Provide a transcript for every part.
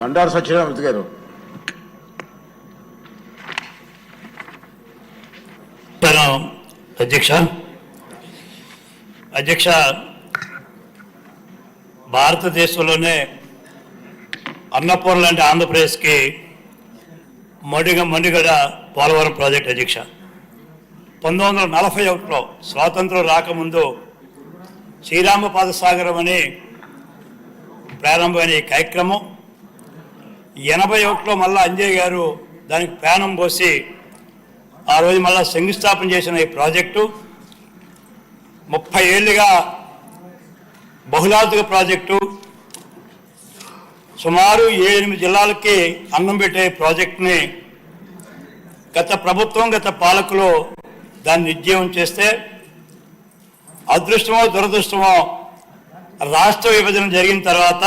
బండారు సత్యనారాయణ గారు. అధ్యక్ష, భారతదేశంలోనే అన్నపూర్ణ లాంటి ఆంధ్రప్రదేశ్కి మణిగడ పోలవరం ప్రాజెక్ట్. అధ్యక్ష, 1941లో స్వాతంత్రం రాకముందు శ్రీరామ పాదసాగరం అని ప్రారంభమైన ఈ కార్యక్రమం 81లో మళ్ళా అంజయ్ గారు దానికి ప్రాణం పోసి ఆ రోజు మళ్ళా శంకుస్థాపన చేసిన ఈ ప్రాజెక్టు 30 ఏళ్ళుగా బహుళార్థక ప్రాజెక్టు, సుమారు 7-8 జిల్లాలకి అన్నం పెట్టే ప్రాజెక్టుని గత ప్రభుత్వం గత పాలకులు దాన్ని నిర్జీవం చేస్తే అదృష్టమో దురదృష్టమో రాష్ట్ర విభజన జరిగిన తర్వాత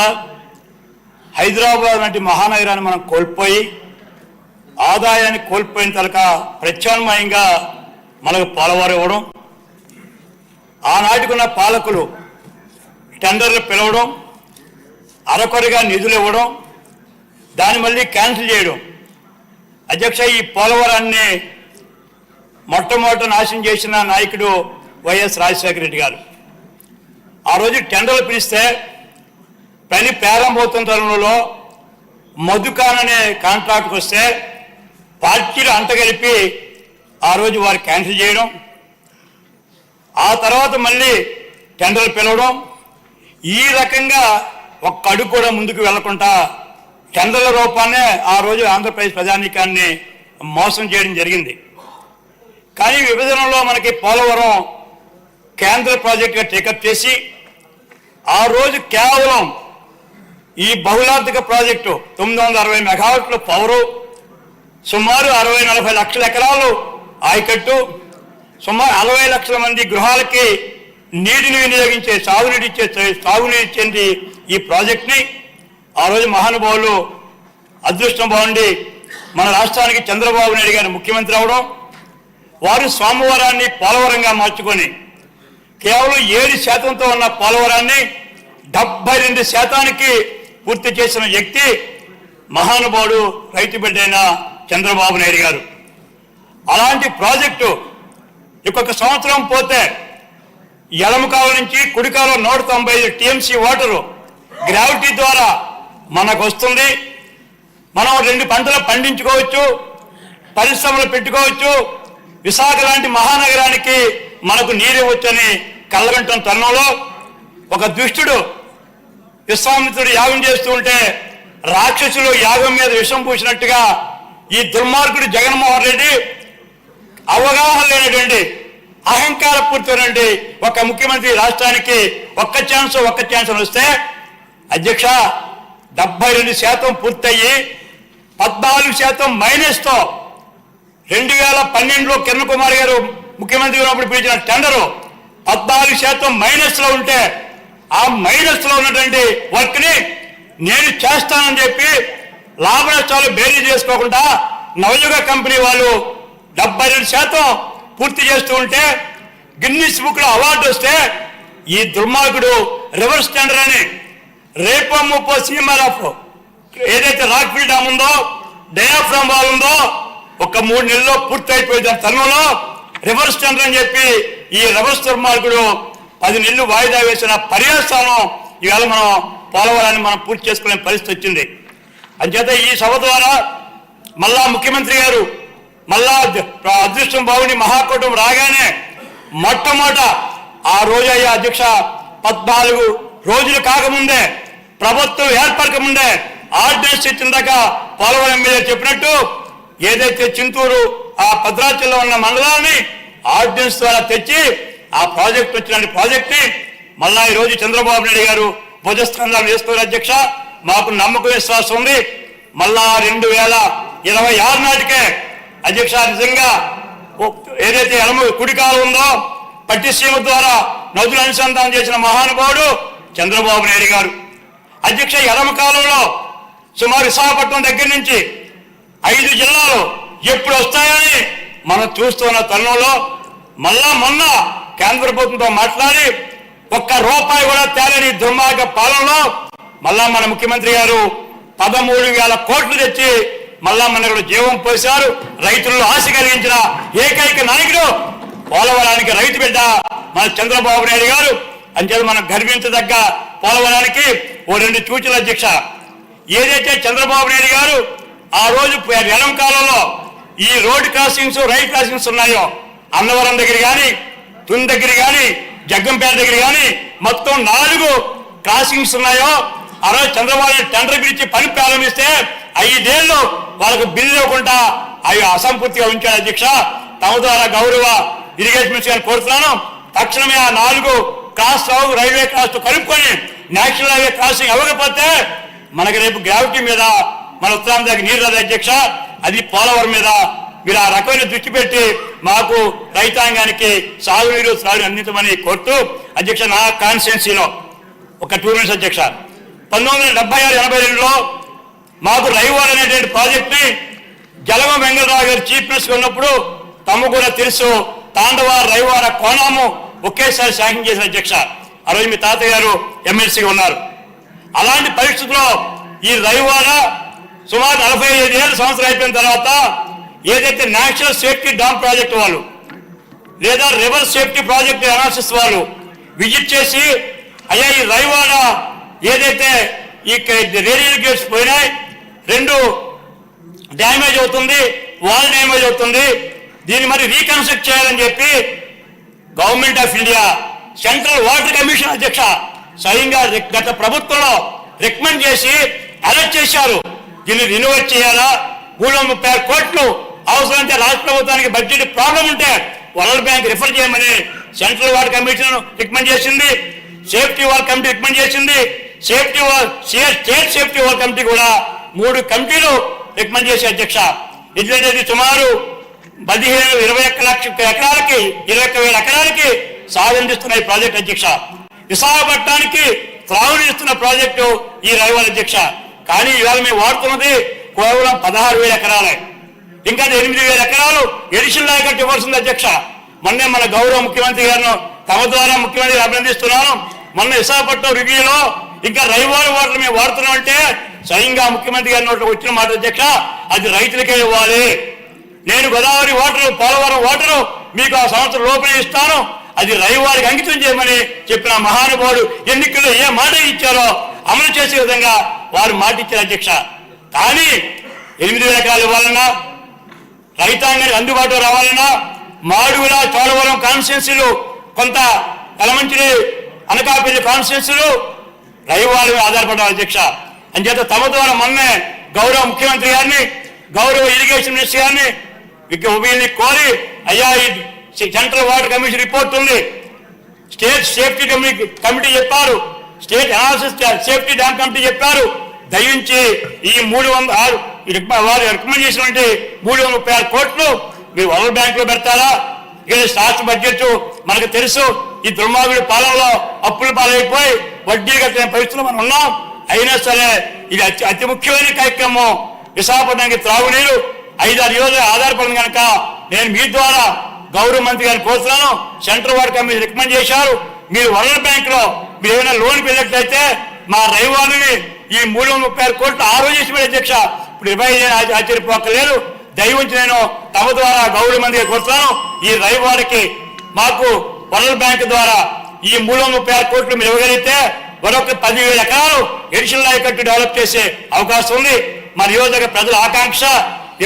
హైదరాబాద్ వంటి మహానగరాన్ని మనం కోల్పోయి ఆదాయాన్ని కోల్పోయిన తలక ప్రత్యామ్నాయంగా మనకు పోలవరం ఇవ్వడం, ఆనాటికున్న పాలకులు టెండర్లు పిలవడం, అరకొరగా నిధులు ఇవ్వడం, దాన్ని మళ్ళీ క్యాన్సిల్ చేయడం. అధ్యక్ష, ఈ పోలవరాన్ని మొట్టమొదట నాశనం చేసిన నాయకుడు వైఎస్ రాజశేఖర రెడ్డి గారు. ఆ రోజు టెండర్లు పిలిస్తే పని ప్రారంభమవుతున్న తరుణంలో మధుకాన్ అనే కాంట్రాక్ట్కి వస్తే పార్టీలు అంటగలిపి ఆ రోజు వారు క్యాన్సిల్ చేయడం, ఆ తర్వాత మళ్ళీ టెండర్లు పిలవడం, ఈ రకంగా ఒక్క అడుగు కూడా ముందుకు వెళ్లకుండా టెండర్ల రూపాన్నే ఆ రోజు ఆంధ్రప్రదేశ్ ప్రజానీకాన్ని మోసం చేయడం జరిగింది. కానీ విభజనలో మనకి పోలవరం కేంద్ర ప్రాజెక్టుగా టేకప్ చేసి ఆ రోజు కేవలం ఈ బహుళార్థక ప్రాజెక్టు 960 మెగావాట్ల పవరు, సుమారు 60-40 లక్షల ఎకరాలు ఆయకట్టు, సుమారు 40 లక్షల మంది గృహాలకి నీటిని వినియోగించే సాగునీరు ఇచ్చేది ఈ ప్రాజెక్ట్ని ఆ రోజు మహానుభావులు అదృష్టం బాగుండి మన రాష్ట్రానికి చంద్రబాబు నాయుడు గారు ముఖ్యమంత్రి అవడం, వారు సోమవారాన్ని పోలవరంగా మార్చుకొని కేవలం 7% ఉన్న పోలవరాన్ని 72% పూర్తి చేసిన వ్యక్తి మహానుభావుడు రైతు బిడ్డైన చంద్రబాబు నాయుడు గారు. అలాంటి ప్రాజెక్టు ఇంకొక సంవత్సరం పోతే ఎడమకాల నుంచి కుడికాలో 195 TMC వాటరు గ్రావిటీ ద్వారా మనకు వస్తుంది. మనం 2 పంటలు పండించుకోవచ్చు, పరిశ్రమలు పెట్టుకోవచ్చు, విశాఖ లాంటి మహానగరానికి మనకు నీరు ఇవ్వచ్చని కళ్ళగంటున్న తరుణంలో ఒక దుష్టుడు విశ్వామిత్రుడు యాగం చేస్తూ ఉంటే రాక్షసులు యాగం మీద విషం పూసినట్టుగా ఈ దుర్మార్గుడు జగన్మోహన్ రెడ్డి అవగాహన లేనటువంటి అహంకార పూర్తయినటువంటి ఒక ముఖ్యమంత్రి రాష్ట్రానికి ఒక్క ఛాన్స్ వస్తే అధ్యక్ష 72% పూర్తయ్యి 14% మైనస్తో 2012లో కిరణ్ కుమార్ గారు ముఖ్యమంత్రి ఉన్నప్పుడు పిలిచిన టెండరు 14% మైనస్లో ఉంటే ఆ మైనస్లో ఉన్నటువంటి వర్క్ని నేను చేస్తానని చెప్పి లాభ నష్టాలు బేరీ చేసుకోకుండా నవయుగ కంపెనీ వాళ్ళు 72% పూర్తి చేస్తూ ఉంటే గిన్నిస్ బుక్లో అవార్డు వస్తే ఈ దుర్మార్గుడు రివర్స్ టెండర్ అని రేపో ముప్పో సీఎంఆర్ఎఫ్ ఏదైతే రాక్ఫీల్డ్ డామ్ ఉందో, డయాఫ్రామ్ వాల్ ఉందో ఒక 3 నెలల్లో పూర్తి అయిపోయిన తరుణంలో రివర్స్ టెండర్ అని చెప్పి ఈ రివర్స్ దుర్మార్గుడు 10 నెలలు వాయిదా వేసిన పర్యావసానం ఇవాళ మనం పోలవరాన్ని మనం పూర్తి చేసుకునే పరిస్థితి వచ్చింది. అంచేత ఈ సభ ద్వారా మళ్ళా ముఖ్యమంత్రి గారు మళ్ళా అదృష్టం బాగుని మహాకూటమి రాగానే మొట్టమొదట ఆ రోజు అయ్యా అధ్యక్ష 14 రోజులు కాకముందే ప్రభుత్వం ఏర్పడకముందే ఆర్డినెన్స్ ఇచ్చిందాక పోలవరం ఎమ్మెల్యే చెప్పినట్టు ఏదైతే చింతూరు ఆ భద్రాచలంలో ఉన్న మండలాన్ని ఆర్డినెన్స్ ద్వారా తెచ్చి ఆ ప్రాజెక్ట్ వచ్చిన ప్రాజెక్ట్ని మళ్ళా ఈరోజు చంద్రబాబు నాయుడు గారు భుజస్కంధాలు వేసుకోరు. అధ్యక్ష, మాకు నమ్మకం విశ్వాసం ఉంది. మళ్ళా 2026 నాటికే అధ్యక్ష నిజంగా ఏదైతే కుడికాలు ఉందో పట్టిసీమ ద్వారా నదులు అనుసంధానం చేసిన మహానుభావుడు చంద్రబాబు నాయుడు గారు. అధ్యక్ష, ఎడమ కాలంలో సుమారు విశాఖపట్నం దగ్గర నుంచి 5 జిల్లాలు ఎప్పుడు వస్తాయని మనం చూస్తున్న తరుణంలో మళ్ళా మొన్న కేంద్ర ప్రభుత్వంతో మాట్లాడి ఒక్క రూపాయి కూడా తేలని దుర్మార్గ పాలనలో మళ్ళా మన ముఖ్యమంత్రి గారు 13,000 కోట్లు తెచ్చి మళ్ళా మనకు జీవం పోశారు. రైతుల్లో ఆశ కలిగించిన ఏకైక నాయకుడు పోలవరానికి రైతు బిడ్డ మన చంద్రబాబు నాయుడు గారు. అంచేత మనం గర్వించదగ్గ పోలవరానికి ఓ 2 సూచనలు అధ్యక్ష. ఏదైతే చంద్రబాబు నాయుడు గారు ఆ రోజు ఎడం కాలంలో ఈ రోడ్ క్రాసింగ్స్ రైల్ క్రాసింగ్స్ ఉన్నాయో అన్నవరం దగ్గర కానీ, తుని దగ్గర కానీ, జగ్గంపేట దగ్గర కానీ మొత్తం 4 క్రాసింగ్స్ ఉన్నాయో ఆ రోజు చంద్రబాబు టెండర్ పిలిచి పని ప్రారంభిస్తే 5 ఏళ్ళు వాళ్ళకు బిల్లు ఇవ్వకుండా అవి అసంపూర్తిగా ఉంచారు అధ్యక్ష. తమ ద్వారా గౌరవ ఇరిగేషన్ మినిస్టర్ గారిని కోరుతున్నాను, తక్షణమే ఆ 4 క్రాస్ రైల్వే క్రాస్ కలుపుకొని నేషనల్ హైవే క్రాసింగ్ అవ్వకపోతే మనకి రేపు గ్రావిటీ మీద మన ఉత్తరాంధ్రకి నీరు రాదు అధ్యక్ష. అది పోలవరం మీద మీరు ఆ రకమైన దృష్టి పెట్టి మాకు రైతాంగానికి సాగునీరు అందించమని కోరుతూ అధ్యక్ష, నా కాన్స్టిట్యున్సీలో ఒక 2 మినిట్స్ అధ్యక్ష. 1976-82లో మాకు రైవాడ్ అనేటువంటి ప్రాజెక్ట్ని జలగం వెంకటరావు గారు చీఫ్ మినిస్టర్ ఉన్నప్పుడు తమ కూడా తెలుసు తాండవ రైవాడ కోణము ఒకేసారి శాంక్షన్ చేసిన అధ్యక్ష. ఆ రోజు మీ తాతయ్య గారు ఎమ్మెల్సీగా ఉన్నారు. అలాంటి పరిస్థితుల్లో ఈ రైవాడ సుమారు 45 సంవత్సరాలు అయిపోయిన తర్వాత ఏదైతే నేషనల్ సేఫ్టీ డామ్ ప్రాజెక్ట్ వాళ్ళు లేదా రివర్ సేఫ్టీ ప్రాజెక్ట్ అనాలిసిస్ వాళ్ళు విజిట్ చేసి అయ్యా ఈ రైవాడ ఏదైతే ఈ రేడియల్ గేట్స్ పోయినాయి, 2 డ్యామేజ్ అవుతుంది, వాల్ డ్యామేజ్ అవుతుంది, దీన్ని మరి రీకన్స్ట్రక్ట్ చేయాలని చెప్పి government of India central water commission అధ్యక్ష స్వయంగా గత ప్రభుత్వంలో రికమెండ్ చేసి అలర్ట్ చేశారు. దీన్ని రినోవేట్ చేయాలా, 330 కోట్లు అవసరమైతే రాష్ట్ర ప్రభుత్వానికి బడ్జెట్ ప్రాబ్లం ఉంటే వరల్డ్ బ్యాంక్ రిఫర్ చేయమని సెంట్రల్ వాటర్ కమిషన్ రికమెండ్ చేసింది. సేఫ్టీ వాల్ కమిటీ రికమెండ్ చేసింది. స్టేట్ సేఫ్టీ వాల్ కమిటీ కూడా 3 కమిటీలు రికమెండ్ చేసే అధ్యక్ష. ఎందుకంటే సుమారు 15-21 లక్షల ఎకరాలకి 21,000 ఎకరాలకి సాగందిస్తున్న ఈ ప్రాజెక్ట్ అధ్యక్ష. విశాఖపట్నానికి త్రాగునిస్తున్న ప్రాజెక్టు ఈ రైవాల్ అధ్యక్ష. కానీ ఇవాళ మేము వాడుతున్నది కేవలం 16,000 ఎకరాలే. ఇంకా 8,000 ఎకరాలు ఎడిషనల్ లాగా ఇవ్వాల్సింది అధ్యక్ష. మొన్నే మన గౌరవ ముఖ్యమంత్రి గారిని తమ ద్వారా ముఖ్యమంత్రి అభినందిస్తున్నాను. మొన్న విశాఖపట్నం రివ్యూలో ఇంకా రైవాల్ వాటర్ మేము వాడుతున్నాం అంటే స్వయంగా ముఖ్యమంత్రి గారి నోట్లో వచ్చిన మాట అధ్యక్ష, అది రైతులకే ఇవ్వాలి. నేను గోదావరి వాటర్ పోలవరం వాటరు మీకు ఆ సంవత్సరం లోపలే ఇస్తాను, అది రైవారికి అంకితం చేయమని చెప్పిన మహానుభావుడు ఎన్నికల్లో ఏ మాట ఇచ్చారో అమలు చేసే విధంగా వారు మాట ఇచ్చారు అధ్యక్ష. కానీ 8,000 ఎకరాలు ఇవ్వాలన్నా, రైతాంగానికి అందుబాటులో రావాలన్నా, మాడుగుల చోడవరం కాన్స్టిట్యున్సీలు, కొంత కలమంచిలి అనకాపల్లి కాన్స్టిట్యున్సీలు రైవాల్ ఆధారపడ్డారు అధ్యక్ష. అంచేత తమ ద్వారా మొన్నే గౌరవ ముఖ్యమంత్రి గారిని, గౌరవ ఇరిగేషన్ మినిస్టర్ గారిని వీళ్ళని కోరి అయ్యా ఈ సెంట్రల్ వాటర్ కమిషన్ రిపోర్ట్ ఉంది, స్టేట్ సేఫ్టీ కమిటీ చెప్పారు, state analysis safety dam committee చెప్పారు, దయించి ఈ 300 వారు రికమెండ్ చేసినటువంటి 336 కోట్లు మీరు వరల్డ్ బ్యాంక్ లో పెడతారా? ఇక్కడ రాష్ట్ర బడ్జెట్ మనకు తెలుసు, ఈ దుర్మార్గుడి పాలనలో అప్పుల పాలైపోయి వడ్డీ కట్టిన పరిస్థితులు మనం ఉన్నాం. అయినా సరే ఇది అతి ముఖ్యమైన కార్యక్రమం. విశాఖపట్నానికి త్రాగునీరు 5-6 రోజులు ఆధారపడింది కనుక నేను మీ ద్వారా గౌరవ మంత్రి గారిని కోరుతున్నాను. సెంట్రల్ వాటర్ కమిషన్ రికమెండ్ చేశారు, మీరు వరల్డ్ బ్యాంక్ లో మీరు ఏమైనా లోన్ వెళ్ళినట్లయితే మా రైవాళ్ళని ఈ 336 కోట్లు ఆ రోజు చేసి అధ్యక్ష. ఇప్పుడు 25 ఆశ్చర్యపోకలేదు. దయవుంచి నేను తమ ద్వారా గౌరవ మంత్రి కోరుతున్నాను, ఈ రైవాళ్ళకి మాకు వరల్డ్ బ్యాంక్ ద్వారా ఈ 336 కోట్లు మీరు ఇవ్వగలిగితే మరొక 10,000 ఎకరాలు ఎడిషనల్ ఆయకట్టు డెవలప్ చేసే అవకాశం ఉంది. మా నియోజక ప్రజల ఆకాంక్ష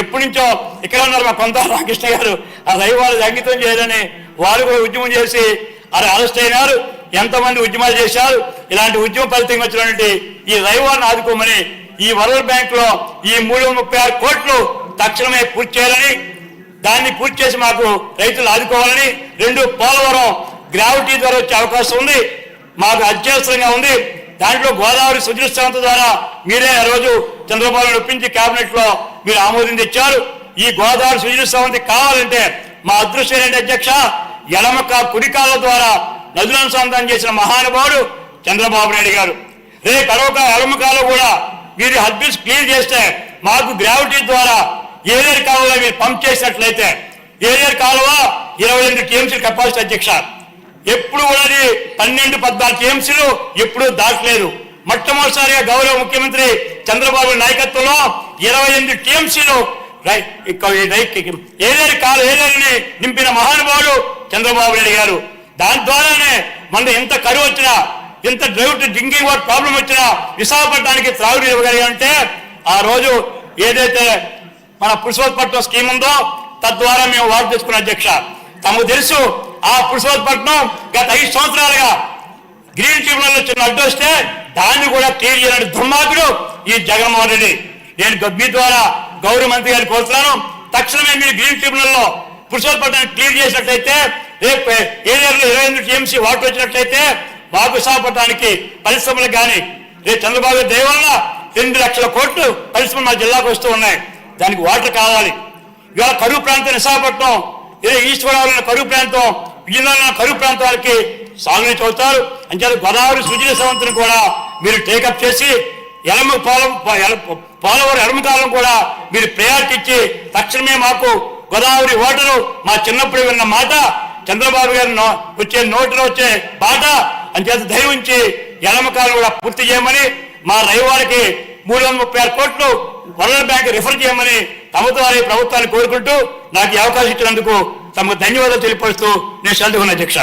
ఎప్పటి నుంచో ఇక్కడ ఉన్నారు మా కొంత రామకృష్ణ గారు, ఆ రైవాళ్ళు అంకితం చేయాలని వారు కూడా ఉద్యమం చేసి అరెస్ట్ అయినారు. ఎంతమంది ఉద్యమాలు చేశారు. ఇలాంటి ఉద్యమ ఫలితంగా వచ్చినటువంటి ఈ రైవాళ్ళని ఆదుకోమని ఈ వరల్డ్ బ్యాంక్ లో ఈ 336 కోట్లు తక్షణమే పూర్తి చేయాలని, దాన్ని పూర్తి చేసి మాకు రైతులు ఆదుకోవాలని, 2 పోలవరం గ్రావిటీ ద్వారా వచ్చే అవకాశం ఉంది, మాకు అత్యవసరంగా ఉంది. దాంట్లో గోదావరి సుజల సంస్థ ద్వారా మీరే ఆ రోజు చంద్రబాబు ఒప్పించి కేబినెట్ లో మీరు ఆమోదం తెచ్చారు. ఈ గోదావరి సుజల సంస్థ కావాలంటే మా అదృష్టం ఏంటి అధ్యక్ష, ఎడమక కుడికాల ద్వారా నదులనుసంధానం చేసిన మహానుభావుడు చంద్రబాబు నాయుడు గారు. రేపు ఎడమకాలో కూడా మీరు హద్దుస్ క్లియర్ చేస్తే మాకు గ్రావిటీ ద్వారా ఏరియర్ కాలువ మీరు పంప్ చేసినట్లయితే ఏరియర్ కాలువ 28 టీఎంసీలు కెపాసిటీ అధ్యక్ష. ఎప్పుడు కూడా 12-14 టీఎంసీలు ఎప్పుడూ దాటలేదు. మొట్టమొదటిసారిగా గౌరవ ముఖ్యమంత్రి చంద్రబాబు నాయకత్వంలో 28 టీఎంసీలు ఏలేరిని నింపిన మహానుభావుడు చంద్రబాబు నాయుడు గారు. దాని ద్వారానే మన ఎంత కరువు వచ్చినా, ఎంత డ్రింకింగ్ వాటర్ ప్రాబ్లం వచ్చినా విశాఖపట్నానికి త్రాగునీరు ఇవ్వగలిగారంటే ఆ రోజు ఏదైతే మన పురుషోత్పట్నం స్కీమ్ ఉందో తద్వారా మేము వార్డు తెచ్చుకున్న అధ్యక్ష. తమకు తెలుసు ఆ పురుషోత్పట్నం గత 5 సంవత్సరాలుగా గ్రీన్ ట్రిబ్యునల్ చిన్న అడ్డు వస్తే దాన్ని కూడా క్లియర్ చేయని దుర్మార్గుడు ఈ జగన్మోహన్ రెడ్డి. నేను మీ ద్వారా గౌరవ మంత్రి గారిని కోరుతున్నాను, తక్షణమే మీరు గ్రీన్ ట్రిబ్యునల్లో పురుషోత్పట్నాన్ని క్లియర్ చేసినట్లయితే రేపు ఏరియాలో 28 టీఎంసీ వాటర్ వచ్చినట్లయితే మాకు విశాఖపట్నానికి పరిశ్రమలకు కానీ రేపు చంద్రబాబు దయ వల్ల 2 లక్షల కోట్లు పరిశ్రమలు మా జిల్లాకు వస్తూ ఉన్నాయి. దానికి వాటర్ కావాలి. ఇవాళ కరువు ప్రాంతం విశాఖపట్నం, ఈస్ట్ గోదావరి కరువు ప్రాంతం, విజయనగరం కరువు ప్రాంతాలకి సాగునీటి అవుతారు. అంచేత గోదావరి సుజల సవంతిని కూడా మీరు టేకప్ చేసి పోలవరం ఎడమకాలం కూడా మీరు ప్రయారిటీ ఇచ్చి తక్షణమే మాకు గోదావరి ఓటరు మా చిన్నప్పుడు విన్న మాట చంద్రబాబు గారి వచ్చే నోటిలో వచ్చే బాట అంచేత దయవుంచి ఎడమకాలం కూడా పూర్తి చేయమని, మా రైవారికి 336 కోట్లు వరల్డ్ బ్యాంక్ రిఫర్ చేయమని తమ ద్వారా ప్రభుత్వాన్ని కోరుకుంటూ నాకు ఈ అవకాశం ఇచ్చినందుకు తమకు ధన్యవాదాలు తెలియపరుస్తూ నేను సెలవుకున్న అధ్యక్ష.